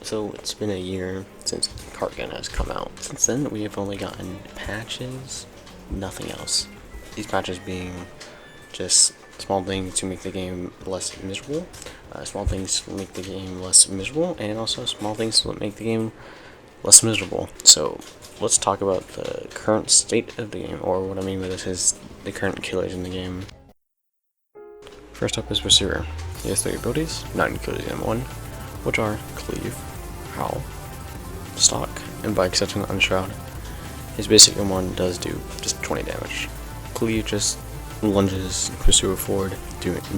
So it's been a year since Cartgun has come out. Since then, we have only gotten patches, nothing else. These patches being just small things to make the game less miserable, small things to make the game less miserable, and also small things to make the game less miserable. So let's talk about the current state of the game, or what I mean by this is the current killers in the game. First up is Pursuer. He has 3 abilities, not including M1, which are Cleave, Howl, Stalk, and by exception Unshroud. His basic M1 does do just 20 damage. Cleave just lunges Pursuer forward,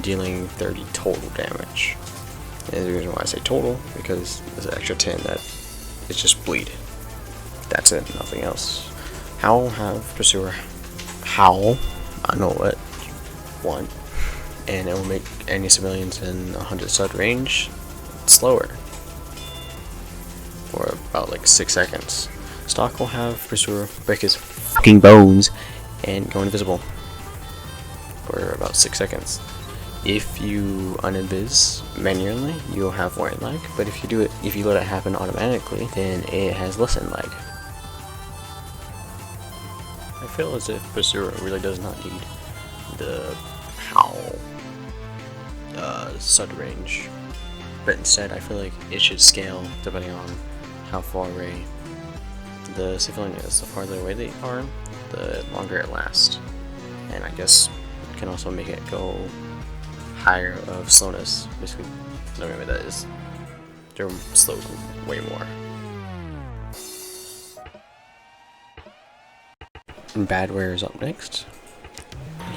dealing 30 total damage. And the reason why I say total, because there's an extra 10 that is just bleed. That's it, nothing else. Howl have Pursuer howl, I know what, 1, and it will make any civilians in 100 stud range slower for about like 6 seconds. Stalk will have Pursuer break his fucking bones and go invisible for about 6 seconds. If you uninvis manually, you'll have warning lag, but if you let it happen automatically, then it has less than lag. I feel as if Pursuer really does not need the howl stud range, but instead I feel like it should scale depending on how far away the civilian is. The farther away they are, the longer it lasts, and I guess it can also make it go higher of slowness. Basically, no matter what that is, they're slowed way more. And Badware is up next.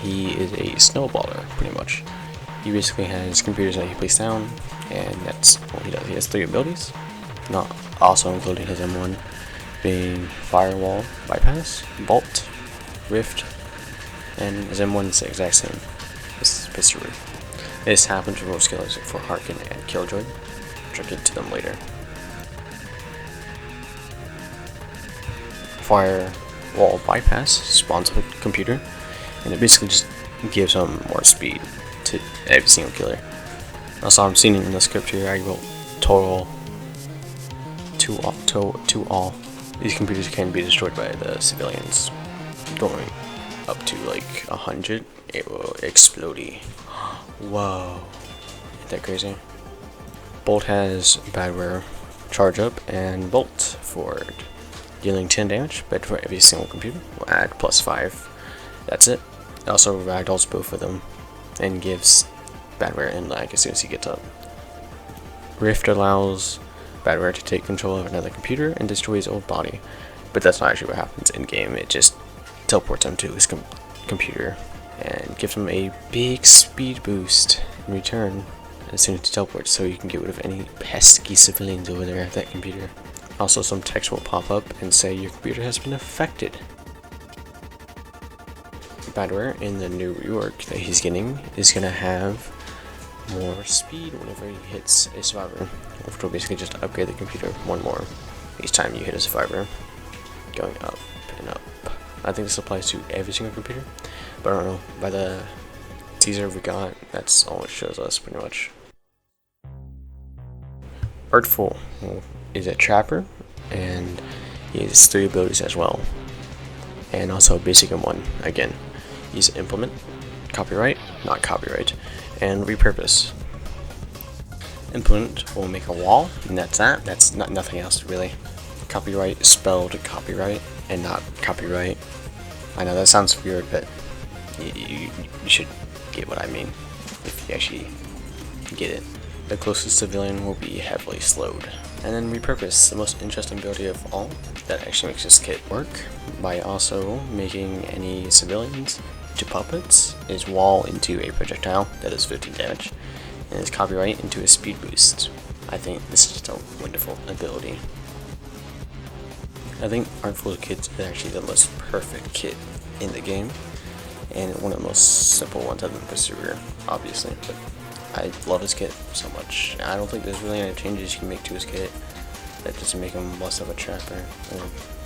He is a snowballer, pretty much. He basically has computers that he places down, and that's what he does. He has 3 abilities, not also including his M1, being Firewall, Bypass, Bolt, Rift, and his M1 is the exact same. This is Pursuer. This happens for most killers for Harkin and Killdroid, which I'll get to them later. Firewall Bypass spawns a computer, and it basically just gives him more speed to every single killer. Also, I'm seeing in the script here, I wrote total to all. These computers can be destroyed by the civilians. Going up to like 100, it will explode. Whoa, isn't that crazy? Bolt has Badware Charge Up and Bolt for dealing 10 damage, but for every single computer will add +5. That's it. It also ragdolls both of them and gives Badware in lag as soon as he gets up. Rift allows Badware to take control of another computer and destroy his old body, but that's not actually what happens in game. It just teleports him to his computer and gives him a big speed boost in return as soon as he teleports, so you can get rid of any pesky civilians over there at that computer. Also, some text will pop up and say your computer has been affected. Badware in the new rework that he's getting is going to have more speed whenever he hits a survivor, which will basically just upgrade the computer 1 more each time you hit a survivor, going up and up. I think this applies to every single computer, but I don't know, by the teaser we got, that's all it shows us pretty much. Artful is a trapper, and he has 3 abilities as well, and also a basic M1 again. He's Implement, Copyright, not Copyright, and Repurpose. Implement will make a wall, and that's that. That's nothing else really. Copyright is spelled copyright and not copyright. I know that sounds weird, but you should get what I mean if you actually get it. The closest civilian will be heavily slowed. And then Repurpose, the most interesting ability of all, that actually makes this kit work by also making any civilians to puppets, is Wall into a projectile that is 15 damage, and his Copyright into a speed boost. I think this is just a wonderful ability. I think Artful's kit is actually the most perfect kit in the game, and one of the most simple ones other than Pursuer, obviously, but I love his kit so much. I don't think there's really any changes you can make to his kit that doesn't make him less of a trapper.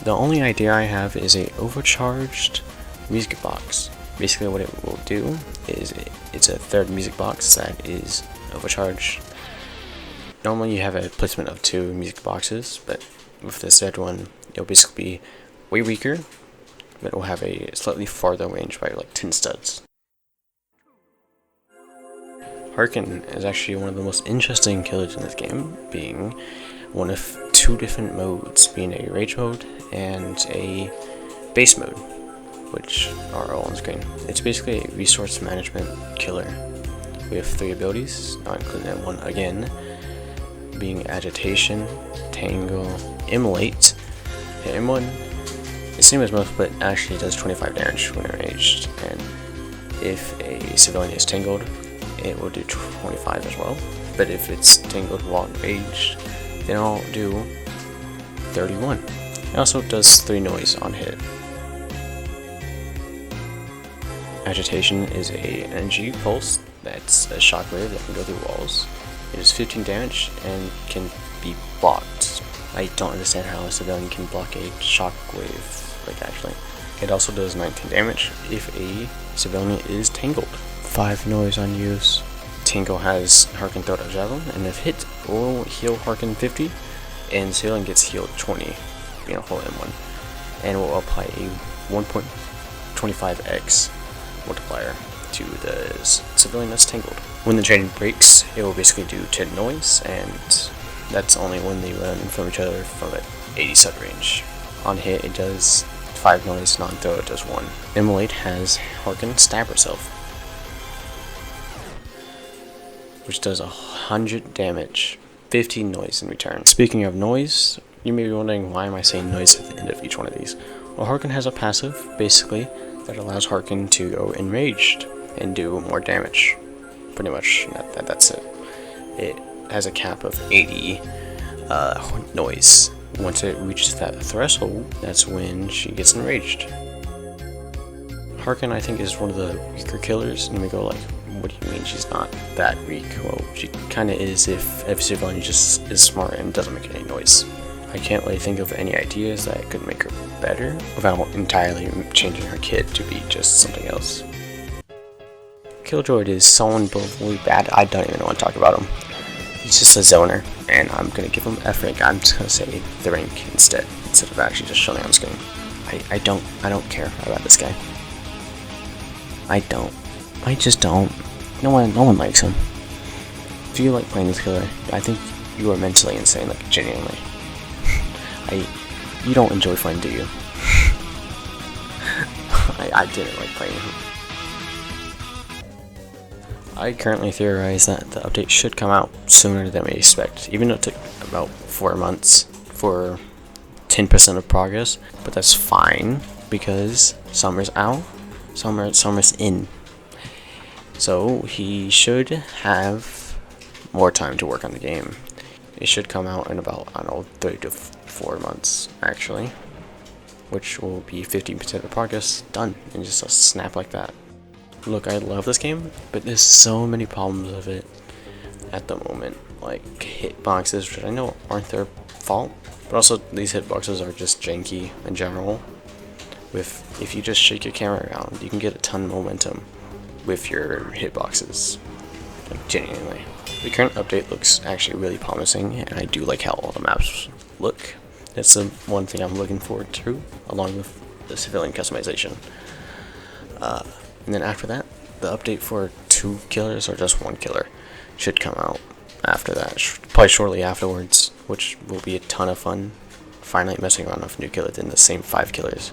The only idea I have is a overcharged music box. Basically what it will do is it's a 3rd music box that is overcharged Normally you have a placement of 2 music boxes, but with this red one, it'll basically be way weaker, but it will have a slightly farther range by like 10 studs. Harken is actually one of the most interesting killers in this game, being one of 2 different modes, being a rage mode and a base mode, which are all on screen. It's basically a resource management killer. We have 3 abilities, not including that one again, being Agitation, Tangle, Immolate. Yeah, M1 is the same as most, but actually does 25 damage when enraged, and if a civilian is tangled, it will do 25 as well. But if it's tangled while enraged, then I'll do 31. It also does 3 noise on hit. Agitation is a energy pulse that's a shockwave that can go through walls. It is 15 damage and can be blocked. I don't understand how a civilian can block a shockwave, like actually. It also does 19 damage if a civilian is tangled. 5 noise on use. Tangle has Harken Throw Javelin, and if hit, will heal Harken 50, and civilian gets healed 20, being a whole M1, and will apply a 1.25x multiplier to the civilian that's tangled. When the chain breaks, it will basically do 10 noise, and that's only when they run from each other from at 80 sub range. On hit, it does 5 noise, and on throw, it does 1. Immolate has Harken Stab Herself, which does 100 damage, 15 noise in return. Speaking of noise, you may be wondering why am I saying noise at the end of each one of these. Well, Harken has a passive, basically, that allows Harken to go enraged and do more damage. Pretty much, that's it. It has a cap of 80 noise. Once it reaches that threshold, that's when she gets enraged. Harken, I think, is one of the weaker killers, and we go like, what do you mean she's not that weak? Well, she kinda is if civilian just is smart and doesn't make any noise. I can't really think of any ideas that could make her better without entirely changing her kit to be just something else. Killdroid is so unbelievably bad, I don't even want to talk about him. He's just a zoner, and I'm gonna give him F rank. I'm just gonna say the rank instead of actually just showing on screen. I don't care about this guy. I just don't. No one likes him. If you like playing this killer, I think you are mentally insane, like genuinely. You don't enjoy fun, do you? I didn't like playing him. I currently theorize that the update should come out sooner than we expect, even though it took about 4 months for 10% of progress, but that's fine because summer's out, summer's in. So he should have more time to work on the game. It should come out in about, I don't know, 3 to 4 months, actually, which will be 15% of progress done in just a snap like that. Look, I love this game, but there's so many problems with it at the moment, like hitboxes, which I know aren't their fault, but also these hitboxes are just janky in general. If you just shake your camera around, you can get a ton of momentum with your hitboxes, like genuinely. The current update looks actually really promising, and I do like how all the maps look. That's the one thing I'm looking forward to, along with the civilian customization. And then after that, the update for 2 killers or just 1 killer should come out after that, probably shortly afterwards, which will be a ton of fun. Finally messing around with new killers in the same 5 killers,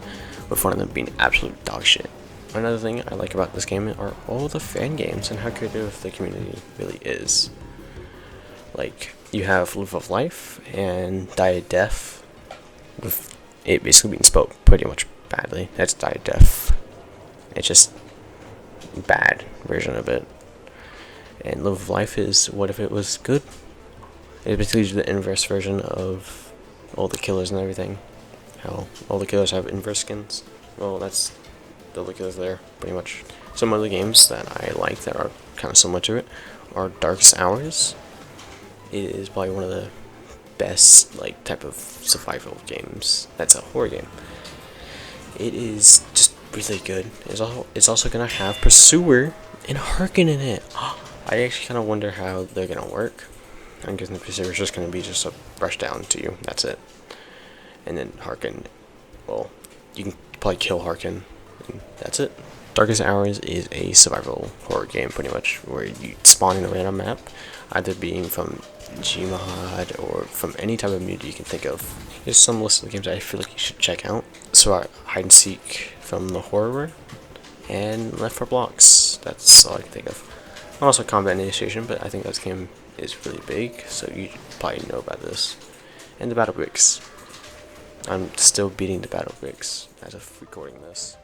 with one of them being absolute dog shit. Another thing I like about this game are all the fan games and how creative the community really is. Like, you have Live of Life and Die of Death, with it basically being spelled pretty much badly. That's Die of Death. It's just bad version of it. And Live of Life is what if it was good? It's basically the inverse version of all the killers and everything. How all the killers have inverse skins. Well, that's the only killers there, pretty much. Some other games that I like that are kind of similar to it are Darkest Hours. It is probably one of the best type of survival games. That's a horror game. It is just really good. It's also gonna have Pursuer and Harken in it. I actually kind of wonder how they're gonna work. I'm guessing the procedure is just going to be just a rush down to you. That's it. And then Harkin, well, you can probably kill Harkin. And that's it. Darkest Hours is a survival horror game, pretty much, where you spawn in a random map, either being from Gmod or from any type of community you can think of. Here's some list of the games I feel like you should check out. So Hide and Seek from the horror, and Left 4 Blocks. That's all I can think of. Also Combat Initiation, but I think that game is really big, so you probably know about this. And the Battle Bricks. I'm still beating the Battle Bricks as of recording this.